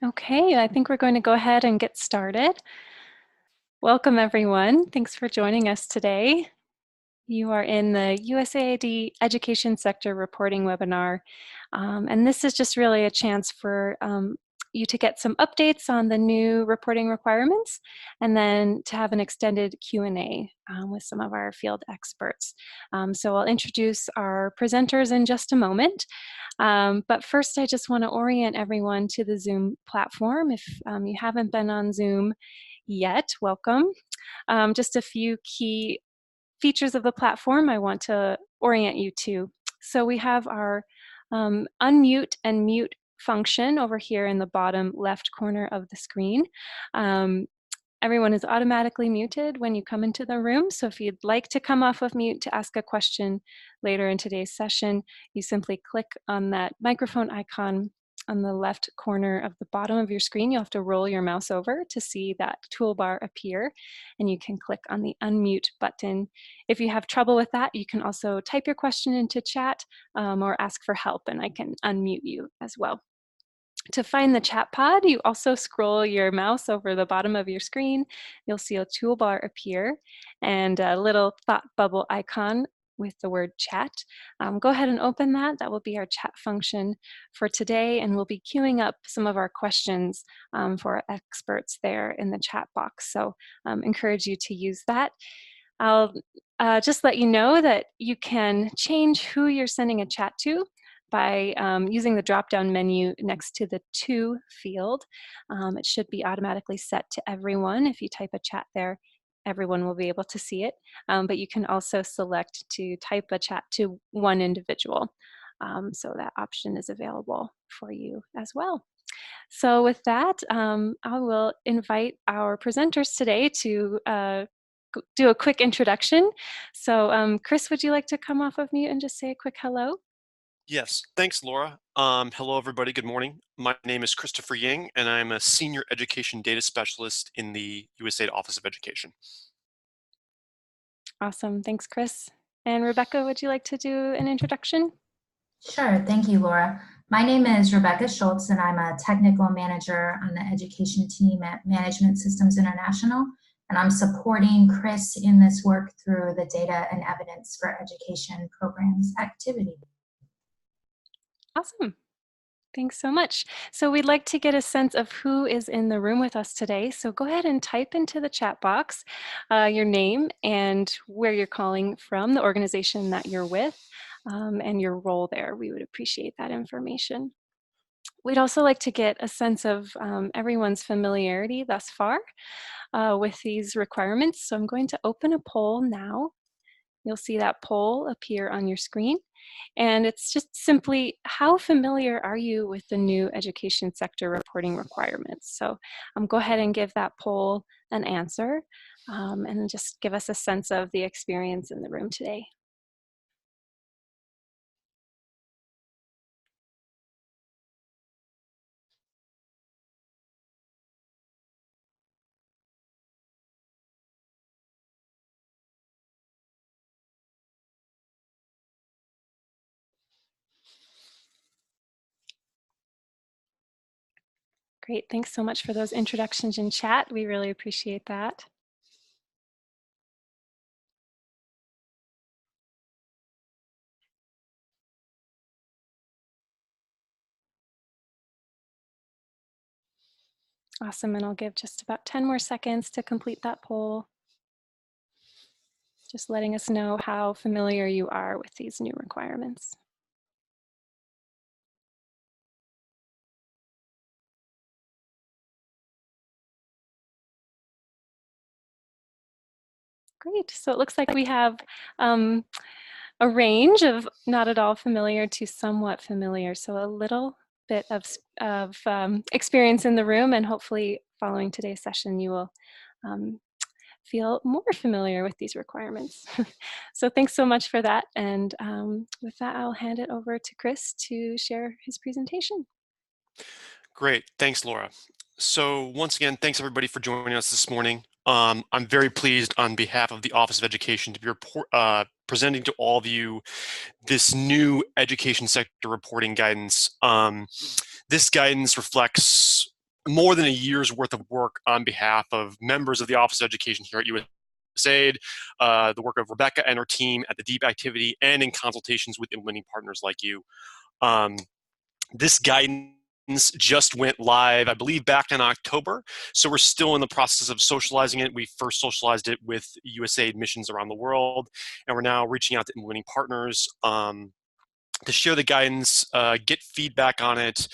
Okay, I think we're going to go ahead and get started. Welcome, everyone. Thanks for joining us today. You are in the USAID Education Sector Reporting webinar, and this is just really a chance for you to get some updates on the new reporting requirements, and then to have an extended Q&A with some of our field experts. So I'll introduce our presenters in just a moment. But first, I just want to orient everyone to the Zoom platform. If you haven't been on Zoom yet, welcome. Just a few key features of the platform I want to orient you to. So we have our unmute and mute function over here in the bottom left corner of the screen. Everyone is automatically muted when you come into the room. So if you'd like to come off of mute to ask a question later in today's session, you simply click on that microphone icon on the left corner of the bottom of your screen. You'll have to roll your mouse over to see that toolbar appear, and you can click on the unmute button. If you have trouble with that, you can also type your question into chat or ask for help, and I can unmute you as well. To find the chat pod, you also scroll your mouse over the bottom of your screen. You'll see a toolbar appear and a little thought bubble icon with the word chat. Go ahead and open that. That will be our chat function for today, and we'll be queuing up some of our questions for our experts there in the chat box. So encourage you to use that. I'll just let you know that you can change who you're sending a chat to by using the drop-down menu next to the To field. It should be automatically set to everyone. If you type a chat there, everyone will be able to see it. But you can also select to type a chat to one individual. So that option is available for you as well. So with that, I will invite our presenters today to do a quick introduction. So Chris, would you like to come off of mute and just say a quick hello? Yes, thanks, Laura. Hello, everybody. Good morning. My name is Christopher Ying, and I'm a Senior Education Data Specialist in the USAID Office of Education. Awesome. Thanks, Chris. And Rebecca, would you like to do an introduction? Sure. Thank you, Laura. My name is Rebecca Schultz, and I'm a technical manager on the education team at Management Systems International. And I'm supporting Chris in this work through the Data and Evidence for Education Programs activity. Awesome. Thanks so much. So we'd like to get a sense of who is in the room with us today. So go ahead and type into the chat box your name and where you're calling from, the organization that you're with, and your role there. We would appreciate that information. We'd also like to get a sense of everyone's familiarity thus far with these requirements. So I'm going to open a poll now. You'll see that poll appear on your screen. And it's just simply, how familiar are you with the new education sector reporting requirements? So go ahead and give that poll an answer and just give us a sense of the experience in the room today. Great, thanks so much for those introductions in chat. We really appreciate that. Awesome, and I'll give just about 10 more seconds to complete that poll. Just letting us know how familiar you are with these new requirements. Great, so it looks like we have a range of not at all familiar to somewhat familiar, so a little bit of experience in the room, and hopefully following today's session you will feel more familiar with these requirements. So thanks so much for that, and with that I'll hand it over to Chris to share his presentation. Great. Thanks, Laura. So once again, thanks everybody for joining us this morning. I'm very pleased on behalf of the Office of Education to be presenting to all of you this new education sector reporting guidance. This guidance reflects more than a year's worth of work on behalf of members of the Office of Education here at USAID, the work of Rebecca and her team at the DEEP activity, and in consultations with implementing partners like you. This guidance just went live, I believe, back in October. So we're still in the process of socializing it. We first socialized it with USAID missions around the world, and we're now reaching out to implementing partners to share the guidance, get feedback on it,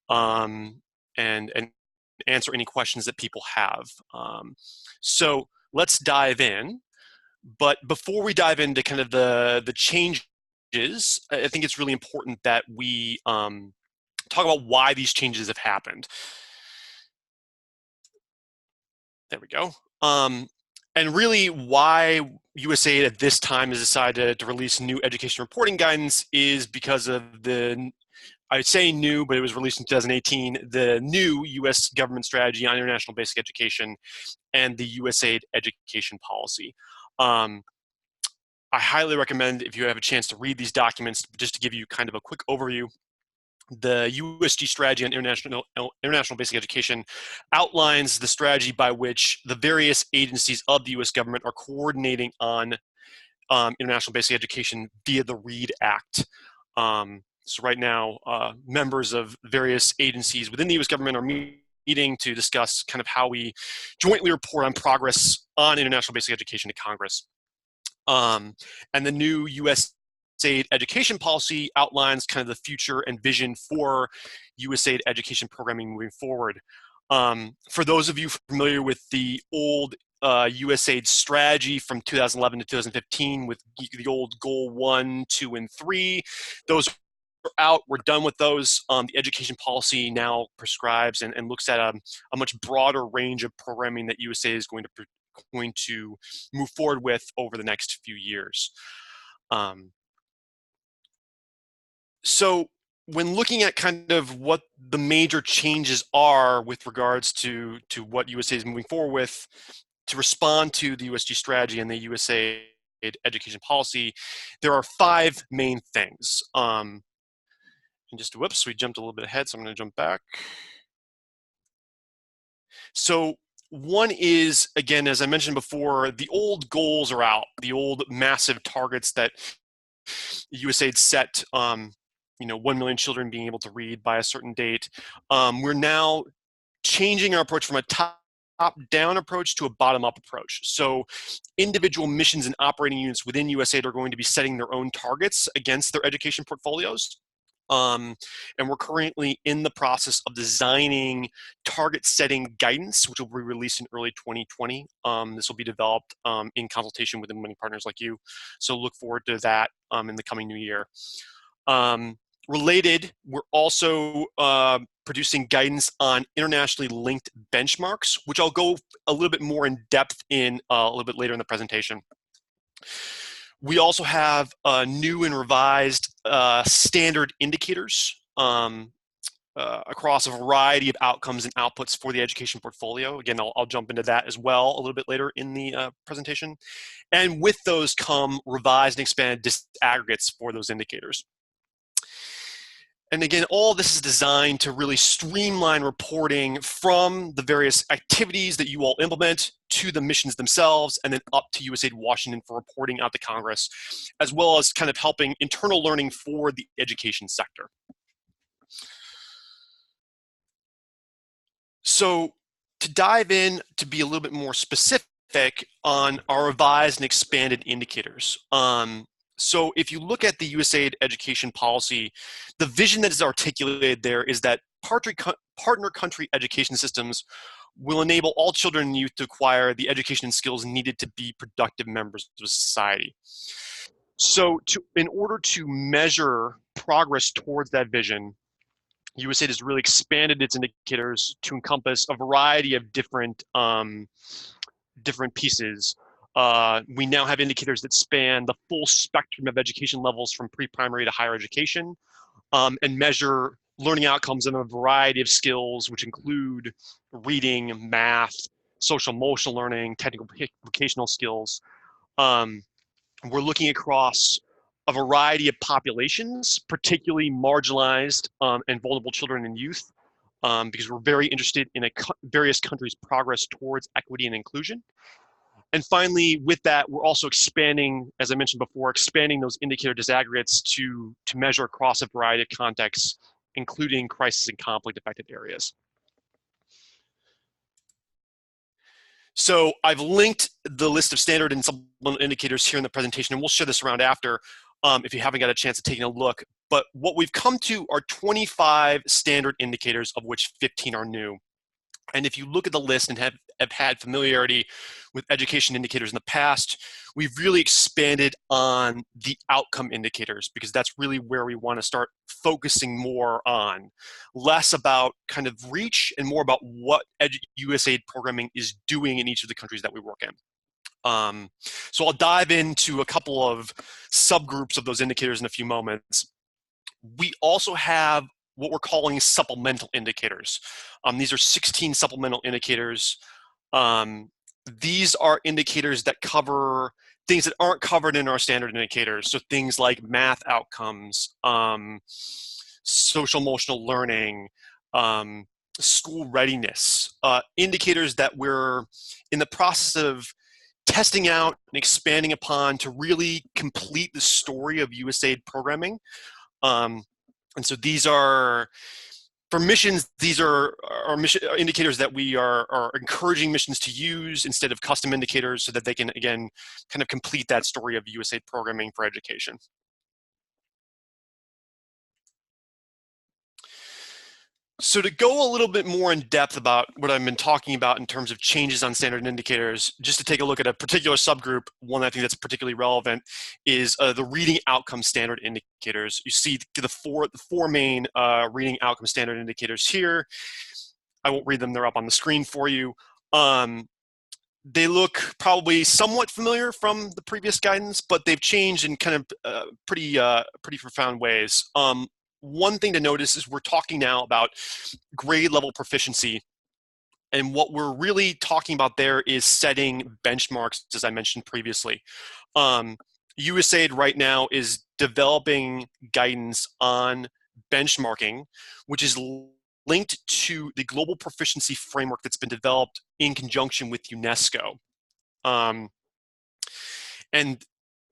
and answer any questions that people have. So let's dive in. But before we dive into kind of the changes, I think it's really important that we talk about why these changes have happened. There we go. And really why USAID at this time has decided to release new education reporting guidance is because of the, I say new, but it was released in 2018, the new US government strategy on international basic education and the USAID education policy. I highly recommend, if you have a chance to read these documents, just to give you kind of a quick overview. The USG strategy on international basic education outlines the strategy by which the various agencies of the US government are coordinating on international basic education via the READ Act. So right now, members of various agencies within the US government are meeting to discuss kind of how we jointly report on progress on international basic education to Congress. And the new USAID education policy outlines kind of the future and vision for USAID education programming moving forward. For those of you familiar with the old USAID strategy from 2011 to 2015 with the old goal 1, 2, and 3, those are out. We're done with those. The education policy now prescribes and looks at a much broader range of programming that USAID is going to move forward with over the next few years. So when looking at kind of what the major changes are with regards to what USAID is moving forward with to respond to the USG strategy and the USAID education policy, there are 5 main things. And just, whoops, we jumped a little bit ahead, so I'm going to jump back. So one is, again, as I mentioned before, the old goals are out, the old massive targets that USAID set, 1 million children being able to read by a certain date. We're now changing our approach from a top-down approach to a bottom-up approach. So individual missions and operating units within USAID are going to be setting their own targets against their education portfolios. And we're currently in the process of designing target setting guidance, which will be released in early 2020. This will be developed in consultation with implementing partners like you. So look forward to that in the coming new year. Related, we're also producing guidance on internationally linked benchmarks, which I'll go a little bit more in depth in a little bit later in the presentation. We also have new and revised standard indicators across a variety of outcomes and outputs for the education portfolio. Again, I'll jump into that as well a little bit later in the presentation. And with those come revised and expanded disaggregates for those indicators. And again, all this is designed to really streamline reporting from the various activities that you all implement to the missions themselves, and then up to USAID Washington for reporting out to Congress, as well as kind of helping internal learning for the education sector. So to dive in to be a little bit more specific on our revised and expanded indicators. So if you look at the USAID education policy, the vision that is articulated there is that partner country education systems will enable all children and youth to acquire the education and skills needed to be productive members of society. So in order to measure progress towards that vision, USAID has really expanded its indicators to encompass a variety of different pieces. We now have indicators that span the full spectrum of education levels from pre-primary to higher education, and measure learning outcomes in a variety of skills, which include reading, math, social emotional learning, technical vocational skills. We're looking across a variety of populations, particularly marginalized and vulnerable children and youth, because we're very interested in various countries' progress towards equity and inclusion. And finally, with that, we're also expanding, as I mentioned before, expanding those indicator disaggregates to measure across a variety of contexts, including crisis and conflict affected areas. So I've linked the list of standard and supplemental indicators here in the presentation, and we'll share this around after if you haven't got a chance of taking a look. But what we've come to are 25 standard indicators, of which 15 are new. And if you look at the list and have had familiarity with education indicators in the past, we've really expanded on the outcome indicators because that's really where we want to start focusing more on. Less about kind of reach and more about what USAID programming is doing in each of the countries that we work in. So I'll dive into a couple of subgroups of those indicators in a few moments. We also have what we're calling supplemental indicators. These are 16 supplemental indicators. These are indicators that cover things that aren't covered in our standard indicators. So things like math outcomes, social emotional learning, school readiness, indicators that we're in the process of testing out and expanding upon to really complete the story of USAID programming. And so these are, for missions, these are indicators that we are encouraging missions to use instead of custom indicators so that they can, again, kind of complete that story of USAID programming for education. So to go a little bit more in depth about what I've been talking about in terms of changes on standard indicators, just to take a look at a particular subgroup, one I think that's particularly relevant is the reading outcome standard indicators. You see the four main reading outcome standard indicators here. I won't read them, they're up on the screen for you. They look probably somewhat familiar from the previous guidance, but they've changed in kind of pretty profound ways. One thing to notice is we're talking now about grade level proficiency. And what we're really talking about there is setting benchmarks, as I mentioned previously. USAID right now is developing guidance on benchmarking, which is linked to the global proficiency framework that's been developed in conjunction with UNESCO. And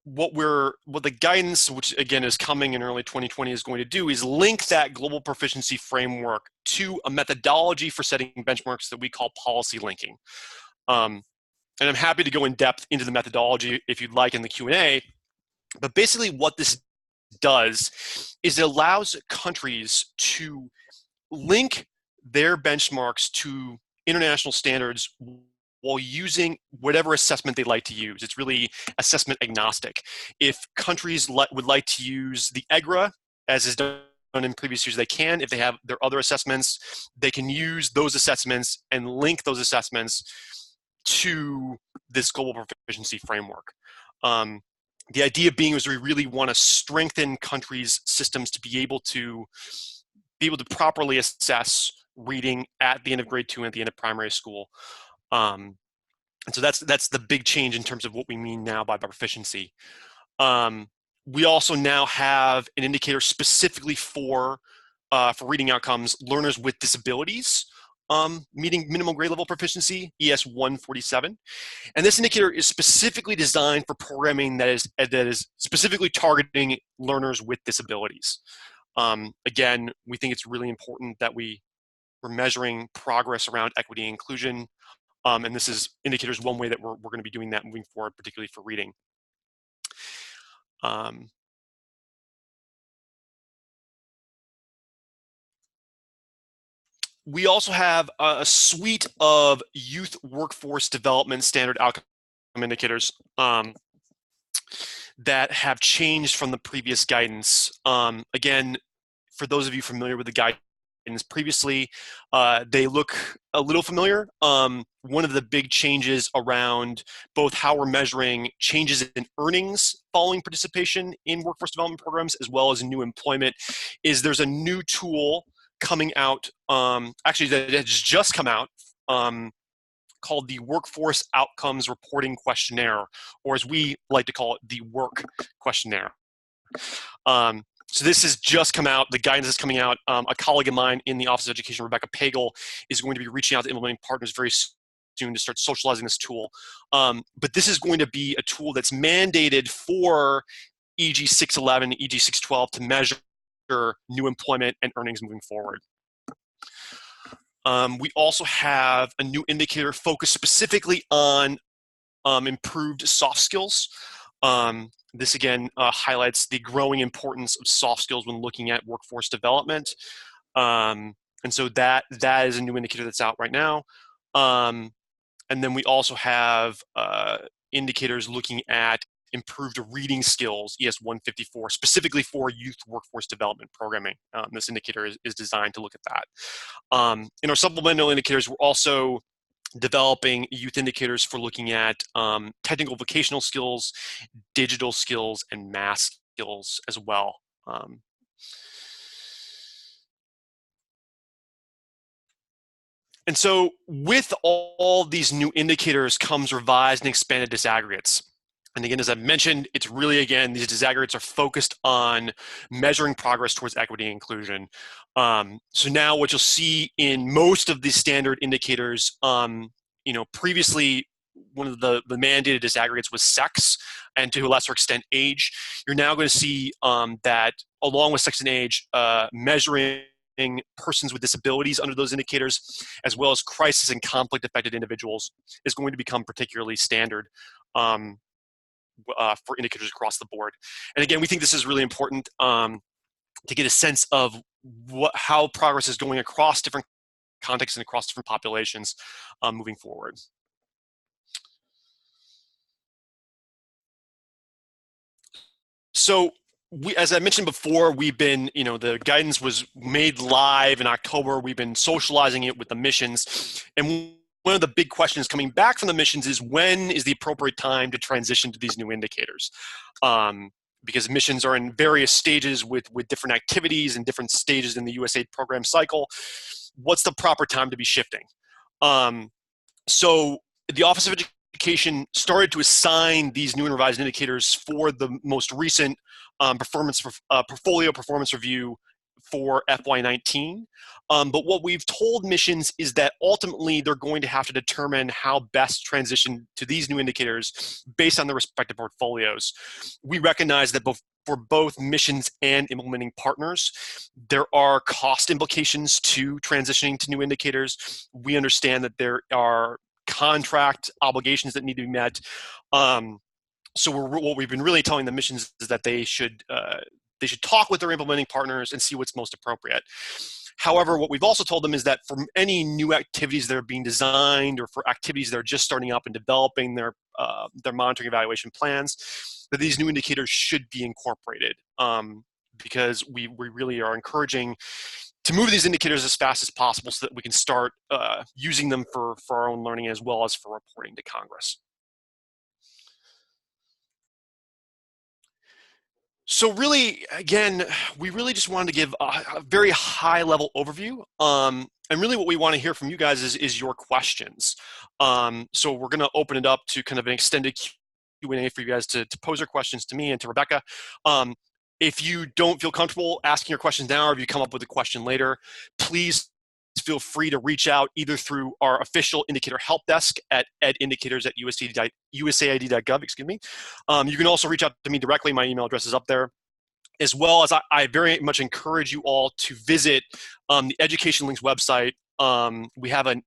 what the guidance, which again is coming in early 2020, is going to do is link that global proficiency framework to a methodology for setting benchmarks that we call policy linking. And I'm happy to go in depth into the methodology if you'd like in the Q&A. But basically what this does is it allows countries to link their benchmarks to international standards while using whatever assessment they like to use. It's really assessment agnostic. If countries would like to use the EGRA, as is done in previous years, they can. If they have their other assessments, they can use those assessments and link those assessments to this global proficiency framework. The idea being is we really want to strengthen countries' systems to be able to properly assess reading at the end of grade 2 and at the end of primary school. And so that's the big change in terms of what we mean now by proficiency. We also now have an indicator specifically for reading outcomes, learners with disabilities meeting minimal grade level proficiency, ES 147. And this indicator is specifically designed for programming that is specifically targeting learners with disabilities. Again, we think it's really important that we're measuring progress around equity and inclusion. And this is indicators one way that we're going to be doing that moving forward, particularly for reading. We also have a suite of youth workforce development standard outcome indicators that have changed from the previous guidance. Again, for those of you familiar with the guidance previously, they look a little familiar. One of the big changes around both how we're measuring changes in earnings following participation in workforce development programs as well as new employment is there's a new tool coming out, actually that has just come out, called the Workforce Outcomes Reporting Questionnaire, or as we like to call it, the WORK questionnaire. So this has just come out. The guidance is coming out. A colleague of mine in the Office of Education, Rebecca Pagel, is going to be reaching out to implementing partners very soon to start socializing this tool. But this is going to be a tool that's mandated for EG 611, EG 612 to measure new employment and earnings moving forward. We also have a new indicator focused specifically on improved soft skills. This again highlights the growing importance of soft skills when looking at workforce development. And so that is a new indicator that's out right now. And then we also have indicators looking at improved reading skills, ES 154, specifically for youth workforce development programming. This indicator is designed to look at that. In our supplemental indicators, we're also developing youth indicators for looking at technical vocational skills, digital skills, and math skills as well. And so with all these new indicators comes revised and expanded disaggregates. And again, as I mentioned, it's really, again, these disaggregates are focused on measuring progress towards equity and inclusion. So now what you'll see in most of these standard indicators, previously one of the mandated disaggregates was sex and to a lesser extent age. You're now going to see that along with sex and age, measuring persons with disabilities under those indicators, as well as crisis and conflict affected individuals, is going to become particularly standard for indicators across the board. And again, we think this is really important to get a sense of how progress is going across different contexts and across different populations moving forward. So as I mentioned before, we've been, the guidance was made live in October. We've been socializing it with the missions. And one of the big questions coming back from the missions is, when is the appropriate time to transition to these new indicators? Because missions are in various stages with different activities and different stages in the USAID program cycle. What's the proper time to be shifting? So the Office of Education started to assign these new and revised indicators for the most recent portfolio performance review for FY19. But what we've told missions is that ultimately they're going to have to determine how best transition to these new indicators based on their respective portfolios. We recognize that for both missions and implementing partners, there are cost implications to transitioning to new indicators. We understand that there are contract obligations that need to be met. So what we've been really telling the missions is that they should talk with their implementing partners and see what's most appropriate. However, what we've also told them is that for any new activities that are being designed, or for activities that are just starting up and developing their monitoring evaluation plans, that these new indicators should be incorporated, because we really are encouraging to move these indicators as fast as possible so that we can start using them for our own learning as well as for reporting to Congress. So really, again, we really just wanted to give a very high-level overview. And really what we want to hear from you guys is your questions. So we're going to open it up to kind of an extended Q&A for you guys to pose your questions to me and to Rebecca. If you don't feel comfortable asking your questions now, or if you come up with a question later, please feel free to reach out either through our official indicator help desk at edindicators@usaid.gov, excuse me. You can also reach out to me directly. My email address is up there. As well as I very much encourage you all to visit the Education Links website. We have an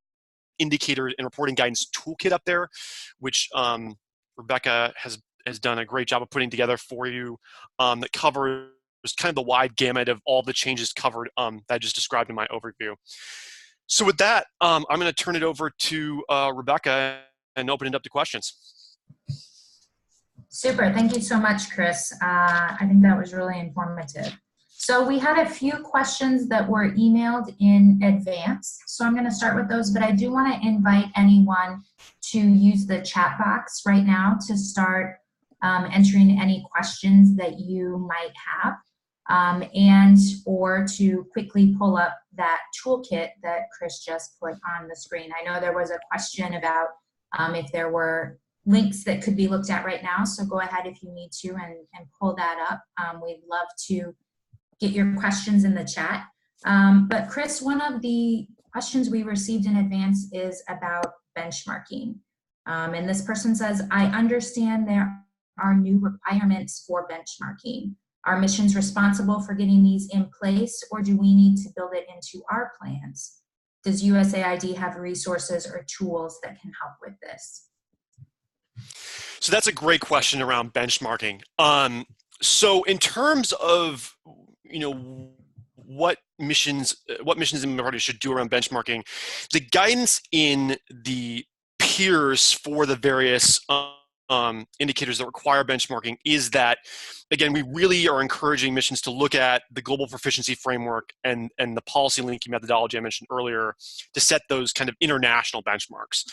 indicator and reporting guidance toolkit up there, which Rebecca has done a great job of putting together for you, that covers kind of the wide gamut of all the changes covered that I just described in my overview. So with that, I'm going to turn it over to Rebecca and open it up to questions. Super, thank you so much, Chris. I think that was really informative. So we had a few questions that were emailed in advance, so I'm going to start with those, but I do want to invite anyone to use the chat box right now to start entering any questions that you might have, or to quickly pull up that toolkit that Chris just put on the screen. I know there was a question about if there were links that could be looked at right now, so go ahead if you need to and pull that up. We'd love to get your questions in the chat. But Chris, one of the questions we received in advance is about benchmarking. And this person says, I understand there are new requirements for benchmarking. Are missions responsible for getting these in place, or do we need to build it into our plans? Does USAID have resources or tools that can help with this? So that's a great question around benchmarking. So in terms of, what missions and parties should do around benchmarking, the guidance in the peers for the various indicators that require benchmarking is that, again, we really are encouraging missions to look at the global proficiency framework and the policy linking methodology I mentioned earlier to set those kind of international benchmarks.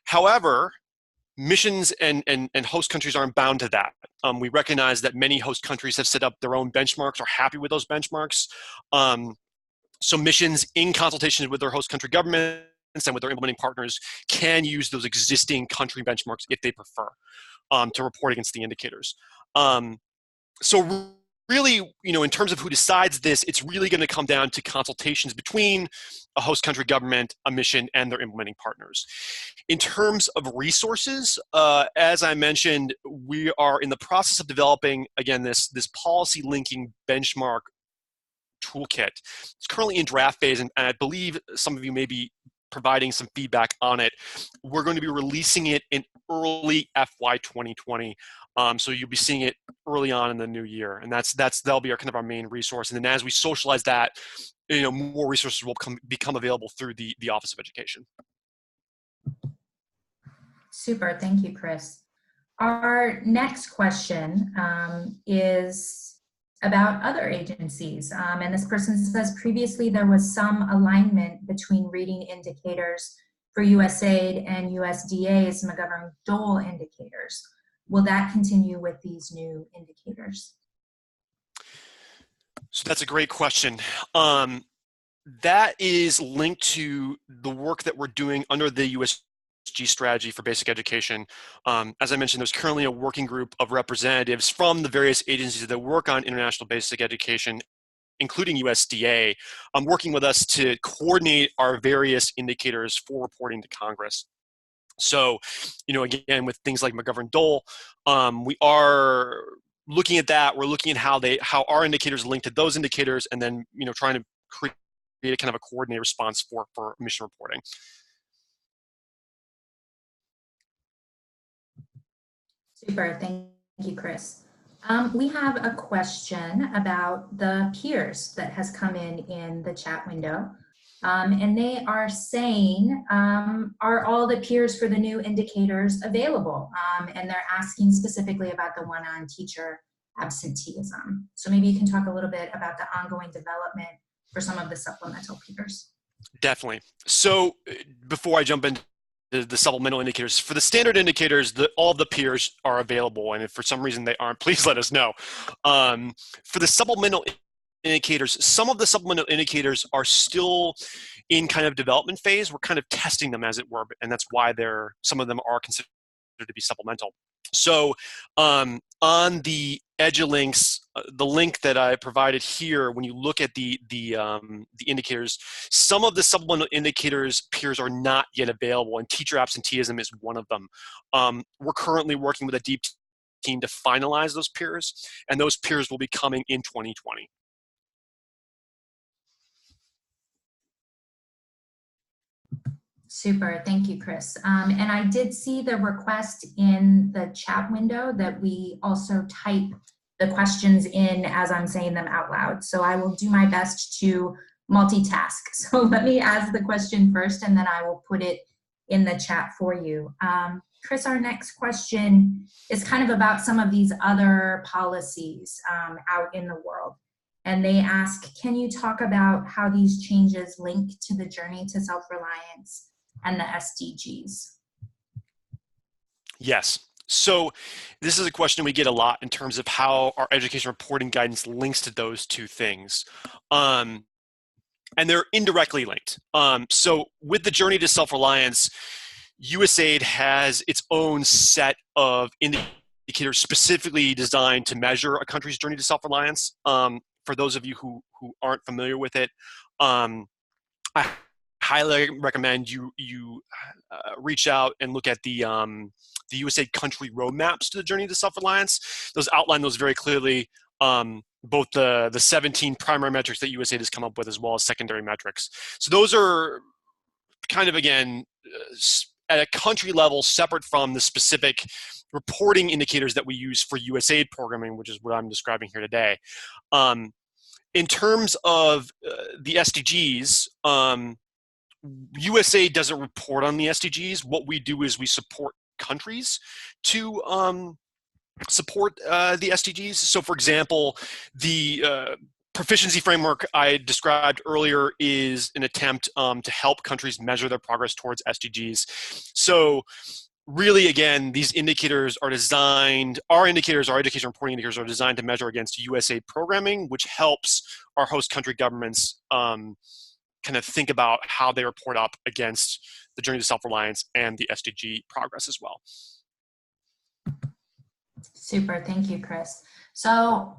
However, missions and host countries aren't bound to that. We recognize that many host countries have set up their own benchmarks, are happy with those benchmarks. So missions, in consultation with their host country governments and with their implementing partners, can use those existing country benchmarks if they prefer to report against the indicators. So really, in terms of who decides this, it's really going to come down to consultations between a host country government, a mission, and their implementing partners. In terms of resources, as I mentioned, we are in the process of developing, again, this policy linking benchmark toolkit. It's currently in draft phase, and I believe some of you may be providing some feedback on it. We're going to be releasing it in early FY 2020. So you'll be seeing it early on in the new year, and that'll be our main resource. And then as we socialize that, more resources will become available through the Office of Education. Super, thank you, Chris. Our next question is about other agencies. And this person says, previously there was some alignment between reading indicators for USAID and USDA's McGovern Dole indicators. Will that continue with these new indicators? So that's a great question. That is linked to the work that we're doing under the USG strategy for basic education. As I mentioned, there's currently a working group of representatives from the various agencies that work on international basic education, including USDA, working with us to coordinate our various indicators for reporting to Congress. So, again, with things like McGovern Dole, we are looking at that. We're looking at how our indicators link to those indicators, and then trying to create a kind of a coordinated response for mission reporting. Super, thank you, Chris. We have a question about the peers that has come in the chat window. And they are saying, are all the peers for the new indicators available? And they're asking specifically about the one on teacher absenteeism. So maybe you can talk a little bit about the ongoing development for some of the supplemental peers. Definitely. So before I jump into the supplemental indicators, for the standard indicators, all the peers are available. And if for some reason they aren't, please let us know. For the supplemental indicators, some of the supplemental indicators are still in kind of development phase. We're kind of testing them, as it were, and that's why some of them are considered to be supplemental. So on the EduLinks, the link that I provided here, when you look at the indicators, some of the supplemental indicators peers are not yet available, and teacher absenteeism is one of them. We're currently working with a deep team to finalize those peers, and those peers will be coming in 2020. Super, thank you, Chris. And I did see the request in the chat window that we also type the questions in as I'm saying them out loud. So I will do my best to multitask. So let me ask the question first, and then I will put it in the chat for you. Chris, our next question is kind of about some of these other policies out in the world. And they ask, can you talk about how these changes link to the journey to self-reliance and the SDGs? Yes. So this is a question we get a lot in terms of how our education reporting guidance links to those two things. And they're indirectly linked. So with the journey to self-reliance, USAID has its own set of indicators specifically designed to measure a country's journey to self-reliance. for those of you who aren't familiar with it, I highly recommend you reach out and look at the USAID country roadmaps to the journey to self-reliance. Those outline those very clearly, both the 17 primary metrics that USAID has come up with, as well as secondary metrics. So those are kind of, again, at a country level, separate from the specific reporting indicators that we use for USAID programming, which is what I'm describing here today. In terms of the SDGs, USAID doesn't report on the SDGs. What we do is we support countries to support the SDGs. So, for example, the proficiency framework I described earlier is an attempt to help countries measure their progress towards SDGs. So, really, again, these indicators are designed, our education reporting indicators are designed to measure against USAID programming, which helps our host country governments kind of think about how they report up against the journey to self-reliance and the SDG progress as well. Super, thank you, Chris. So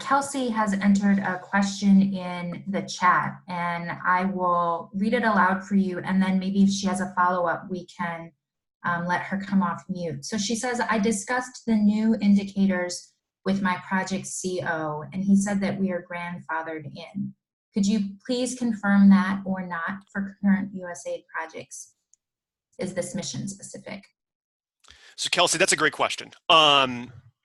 Kelsey has entered a question in the chat, and I will read it aloud for you, and then maybe if she has a follow-up, we can let her come off mute. So she says, I discussed the new indicators with my project CO, and he said that we are grandfathered in. Could you please confirm that or not for current USAID projects? Is this mission specific? So Kelsey, that's a great question.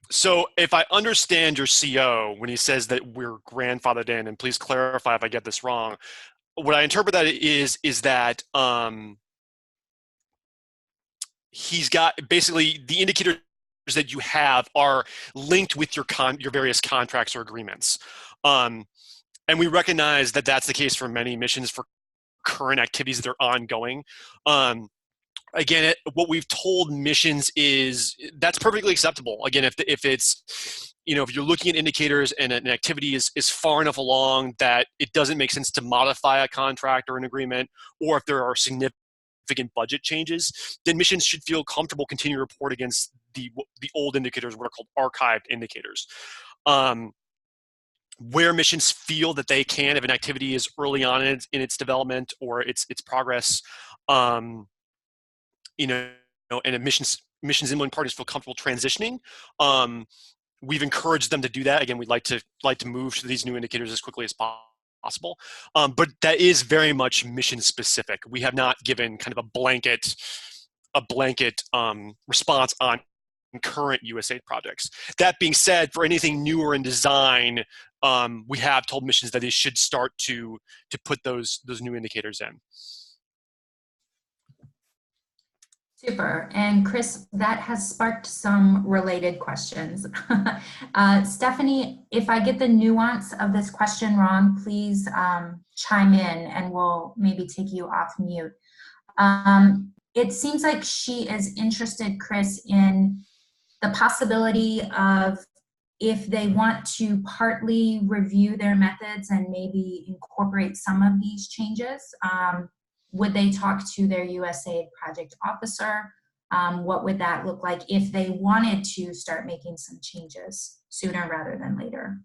So if I understand your CO when he says that we're grandfathered in, and please clarify if I get this wrong, what I interpret that is that he's got basically the indicators that you have are linked with your various contracts or agreements. And we recognize that that's the case for many missions for current activities that are ongoing. Again, what we've told missions is that's perfectly acceptable. Again, if it's, if you're looking at indicators and an activity is far enough along that it doesn't make sense to modify a contract or an agreement, or if there are significant budget changes, then missions should feel comfortable continuing to report against the old indicators, what are called archived indicators. Where missions feel that they can, if an activity is early on in its development or its progress, and a missions implementing parties feel comfortable transitioning, we've encouraged them to do that. Again, we'd like to move to these new indicators as quickly as possible, but that is very much mission specific. We have not given kind of a blanket response on current USAID projects. That being said, for anything newer in design, we have told missions that they should start to put those new indicators in. Super. And Chris, that has sparked some related questions. Stephanie, if I get the nuance of this question wrong, please chime in and we'll maybe take you off mute. It seems like she is interested, Chris, in the possibility of if they want to partly review their methods and maybe incorporate some of these changes, would they talk to their USAID project officer? What would that look like if they wanted to start making some changes sooner rather than later?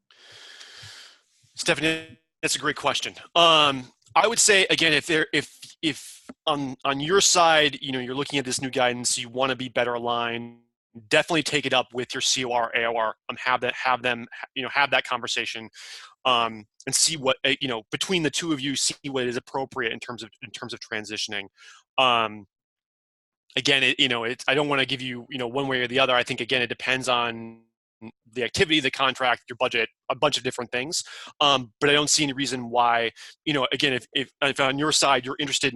Stephanie, that's a great question. I would say, again, if on your side, you're looking at this new guidance, you want to be better aligned, definitely take it up with your COR, AOR, have that conversation, and see what, between the two of you, see what is appropriate in terms of transitioning. Again, I don't want to give you, one way or the other. I think, again, it depends on the activity, the contract, your budget, a bunch of different things. But I don't see any reason why, again, if on your side you're interested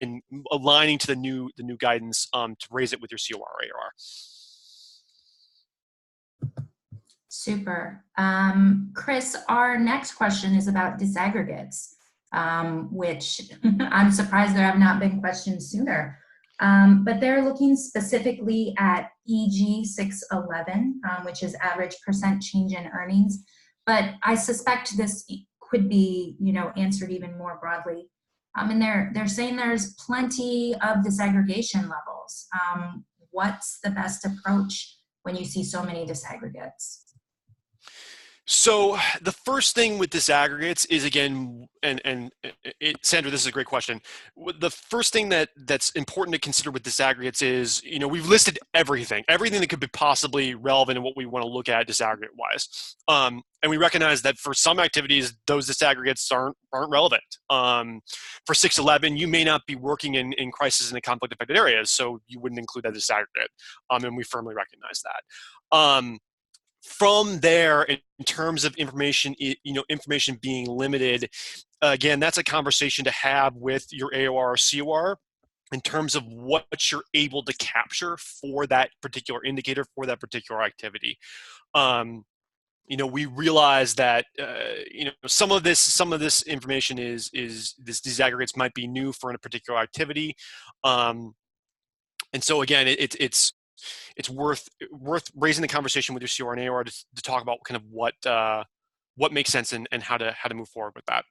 in aligning to the new guidance, to raise it with your COR or AOR. Super. Chris, our next question is about disaggregates, which I'm surprised there have not been questions sooner. But they're looking specifically at EG 611, which is average percent change in earnings. But I suspect this could be, answered even more broadly. And they're saying there's plenty of disaggregation levels. What's the best approach when you see so many disaggregates? So the first thing with disaggregates is, again, Sandra, this is a great question. The first thing that's important to consider with disaggregates is, we've listed everything that could be possibly relevant in what we want to look at disaggregate wise. And we recognize that for some activities, those disaggregates aren't relevant. For 611, you may not be working in crisis and conflict affected areas, so you wouldn't include that disaggregate. And we firmly recognize that. From there, in terms of information, information being limited, again, that's a conversation to have with your AOR or COR in terms of what you're able to capture for that particular indicator, for that particular activity. We realize that some of this information these aggregates might be new for a particular activity, and so again, it's worth raising the conversation with your COR and AOR to talk about kind of what makes sense and how to move forward with that.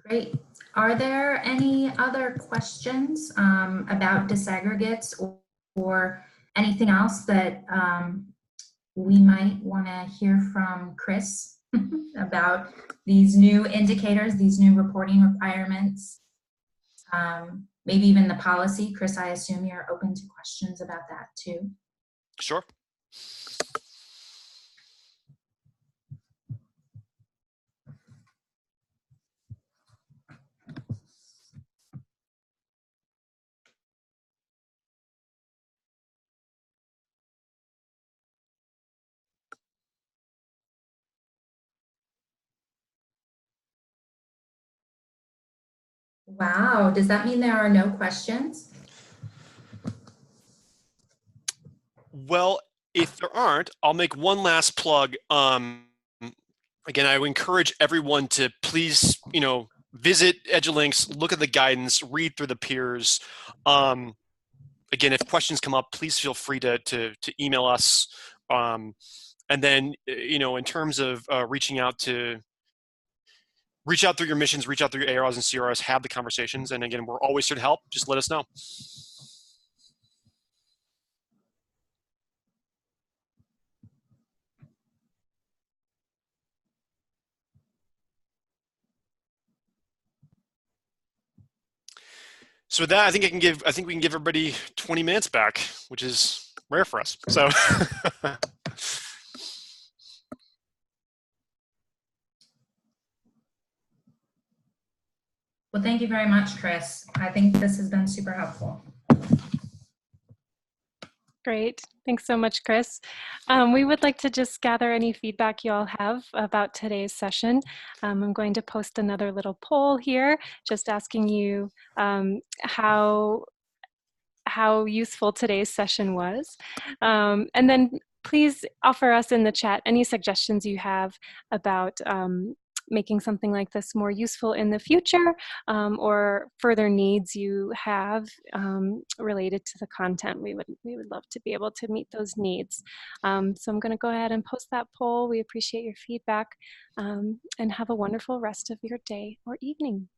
Great. Are there any other questions about disaggregates or anything else that we might want to hear from Chris about these new indicators, these new reporting requirements? Maybe even the policy. Chris, I assume you're open to questions about that too. Sure. Wow, does that mean there are no questions? Well, if there aren't, I'll make one last plug. Again, I would encourage everyone to please, visit EduLinks, look at the guidance, read through the peers. Again, if questions come up, please feel free to email us. And then, in terms of reach out through your missions, reach out through your ARs and CRs, have the conversations. And again, we're always here to help. Just let us know. So with that, I think we can give everybody 20 minutes back, which is rare for us. So. Well, thank you very much, Chris. I think this has been super helpful. Great. Thanks so much, Chris. We would like to just gather any feedback you all have about today's session. I'm going to post another little poll here, just asking you how useful today's session was. And then please offer us in the chat any suggestions you have about making something like this more useful in the future, or further needs you have related to the content. We would love to be able to meet those needs. So I'm going to go ahead and post that poll. We appreciate your feedback, and have a wonderful rest of your day or evening.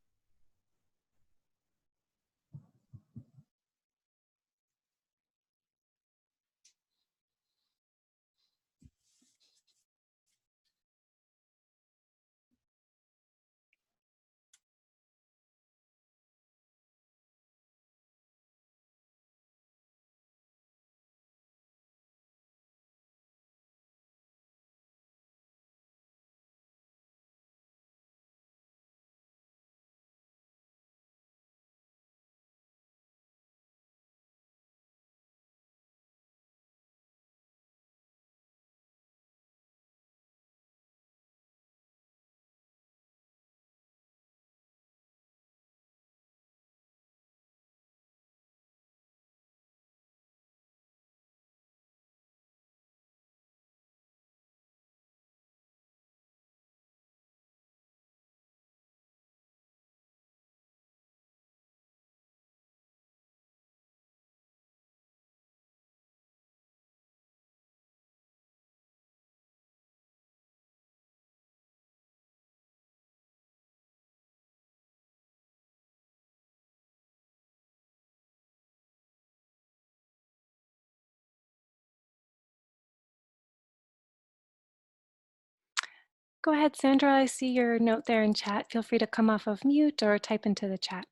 Go ahead, Sandra. I see your note there in chat. Feel free to come off of mute or type into the chat.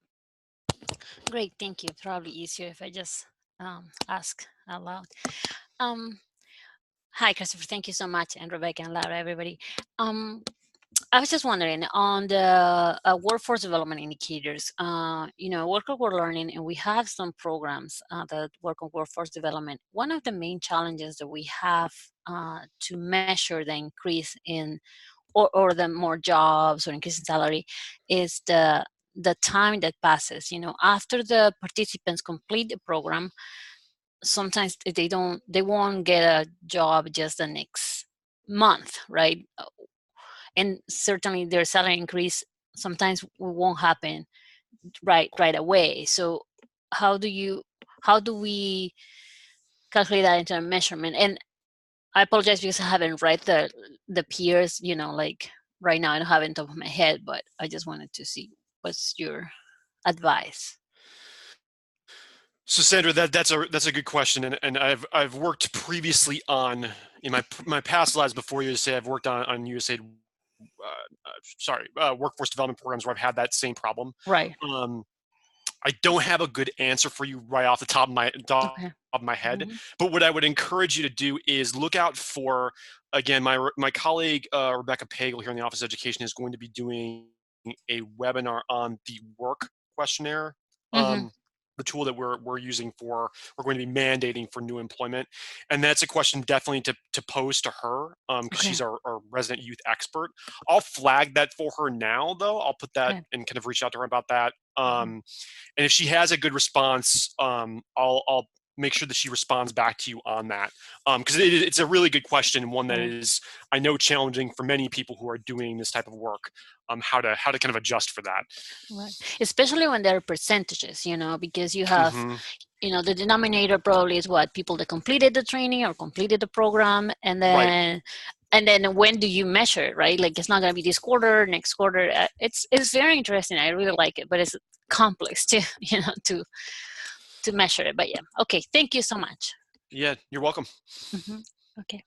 Great, thank you. Probably easier if I just ask out loud. Hi, Christopher. Thank you so much, and Rebecca and Laura, everybody. I was just wondering on the workforce development indicators. Work at work learning, and we have some programs that work on workforce development. One of the main challenges that we have to measure the increase in or the more jobs or increase in salary is the time that passes. After the participants complete the program, sometimes they won't get a job just the next month, right? And certainly their salary increase sometimes won't happen right away. So how do we calculate that into a measurement? And I apologize because I haven't read the peers, like right now I don't have it on top of my head, but I just wanted to see what's your advice. So Sandra, that's a good question, and I've worked previously on in my past lives before USA. I've worked on USAID, workforce development programs where I've had that same problem. Right. I don't have a good answer for you right off the top Okay. of my head, Mm-hmm. but what I would encourage you to do is look out for, again, my colleague Rebecca Pagel here in the Office of Education is going to be doing a webinar on the work questionnaire. Mm-hmm. The tool that we're going to be mandating for new employment, and that's a question definitely to pose to her because Okay. she's our resident youth expert. I'll flag that for her now, though. I'll put that Okay. and kind of reach out to her about that. And if she has a good response, I'll make sure that she responds back to you on that, because it's a really good question, one that Right. is, I know, challenging for many people who are doing this type of work. How to kind of adjust for that. Right. Especially when there are percentages, because you have, Mm-hmm. the denominator probably is what people that completed the training or completed the program, and Right. then when do you measure it, right? Like it's not going to be this quarter, next quarter. It's very interesting. I really like it, but it's complex to to measure it. But yeah, okay. Thank you so much. Yeah, you're welcome. Mm-hmm. Okay.